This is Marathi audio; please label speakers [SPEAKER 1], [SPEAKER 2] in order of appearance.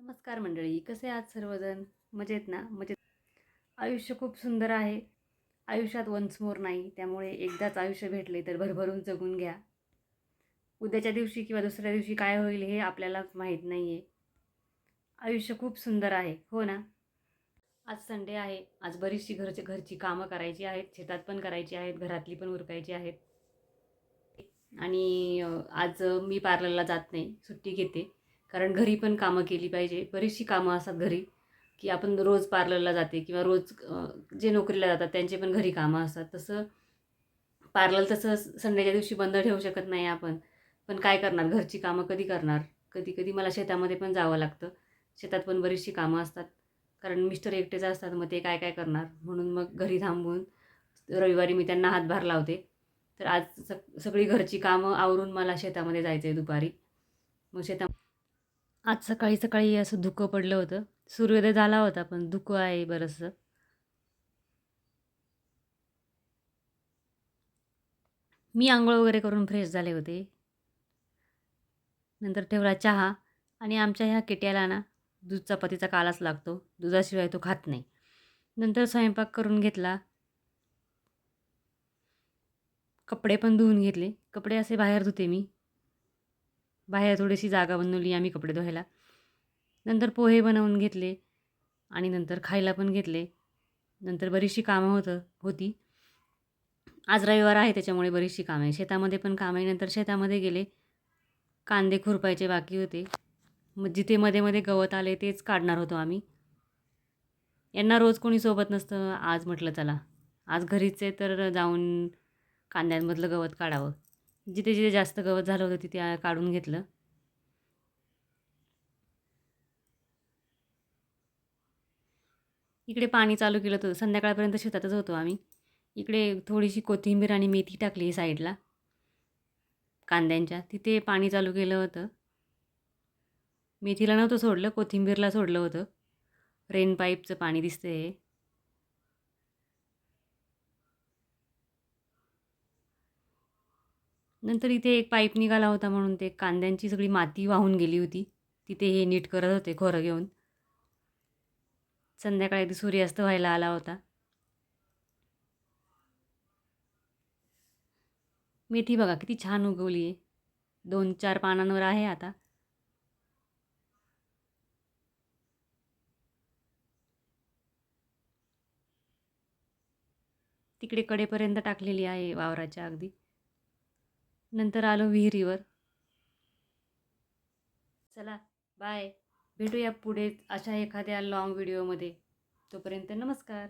[SPEAKER 1] नमस्कार मंडळी, कसे आहात सर्वजण? मजेत ना? मजेत. आयुष्य खूप सुंदर आहे. आयुष्यात वन्स मोर नाही, त्यामुळे एकदाच आयुष्य भेटले तर भरभरून जगून घ्या. उद्याच्या दिवशी किंवा दुसऱ्या दिवशी काय होईल हे आपल्यालाच माहीत नाही आहे. आयुष्य खूप सुंदर आहे, हो ना? आज संडे आहे. आज बरीचशी घरची कामं करायची आहेत, शेतात पण करायची आहेत, घरातली पण उरकायची आहेत. आणि आज मी पार्लरला जात नाही, सुट्टी घेते. कारण घरी पण कामं केली पाहिजे. बरीचशी कामं असतात घरी, की आपण रोज पार्लरला जाते किंवा रोज जे नोकरीला जातात त्यांचे पण घरी कामं असतात. पार्लर तसं संडेच्या दिवशी बंद ठेवू शकत नाही आपण. पण काय करणार, घरची कामं कधी करणार? कधी-कधी मला शेतामध्ये पण जावं लागतं. शेतात पण बरीचशी कामं असतात. कारण मिस्टर एकटेच असतात, मग ते काय-काय करणार? म्हणून मग घरी थांबून रविवारी मी त्यांना हातभार लावते. तर आज सगळी घरची कामं आवरून मला शेतामध्ये जायचं आहे दुपारी. मग आज सकाळी-सकाळी असं धुकं पडलं होतं. सूर्योदय झाला होता, पण धुकं आहे बरचसं. मी अंघोळ वगैरे करून फ्रेश झाले होते. नंतर ठेवला चहा आणि आमच्या ह्या किट्याला ना दूध चपातीचा कालाच लागतो. दुधाशिवाय तो खात नाही. नंतर स्वयंपाक करून घेतला. कपडे पण धुवून घेतले. कपडे असे बाहेर धुते मी. बाहेर थोडीशी जागा बनवली आम्ही कपडे धुवायला. नंतर पोहे बनवून घेतले आणि नंतर खायला पण घेतले. नंतर बरीचशी कामं होती. आज रविवार आहे त्याच्यामुळे बरीचशी कामं आहे. शेतामध्ये पण काम आहे. नंतर शेतामध्ये गेले. कांदे खुरपायचे बाकी होते. मग जिथे मध्ये-मध्ये गवत आले तेच काढणार होतो आम्ही. यांना रोज कोणी सोबत नसतं. आज म्हटलं चला, आज घरीच आहे तर जाऊन कांद्यांमधलं गवत काढावं. जिथे-जिथे जास्त गवत झालं होतं तिथे काढून घेतलं. इकडे पाणी चालू केलं होतं. संध्याकाळपर्यंत शेतातच होतो आम्ही. इकडे थोडीशी कोथिंबीर आणि मेथी टाकली साईडला कांद्यांच्या. तिथे पाणी चालू केलं होतं. मेथीला नव्हतं सोडलं, कोथिंबीरला सोडलं होतं. रेन पाईपचं पाणी दिसतंय हे. नंतर इथे एक पाईप निघाला होता म्हणून ते कांद्यांची सगळी माती वाहून गेली होती. तिथे हे नीट करत होते खोरं घेऊन. संध्याकाळी ते सूर्यास्त व्हायला आला होता. मेथी बघा किती छान उगवली आहे. 2-4 पानांवर आहे आता. तिकडे कडेपर्यंत टाकलेली आहे वावराच्या अगदी. नंतर आलो विहिरीवर. चला, बाय. भेटूया पुढे अशा एखाद्या लाँग व्हिडिओमध्ये. तोपर्यंत नमस्कार.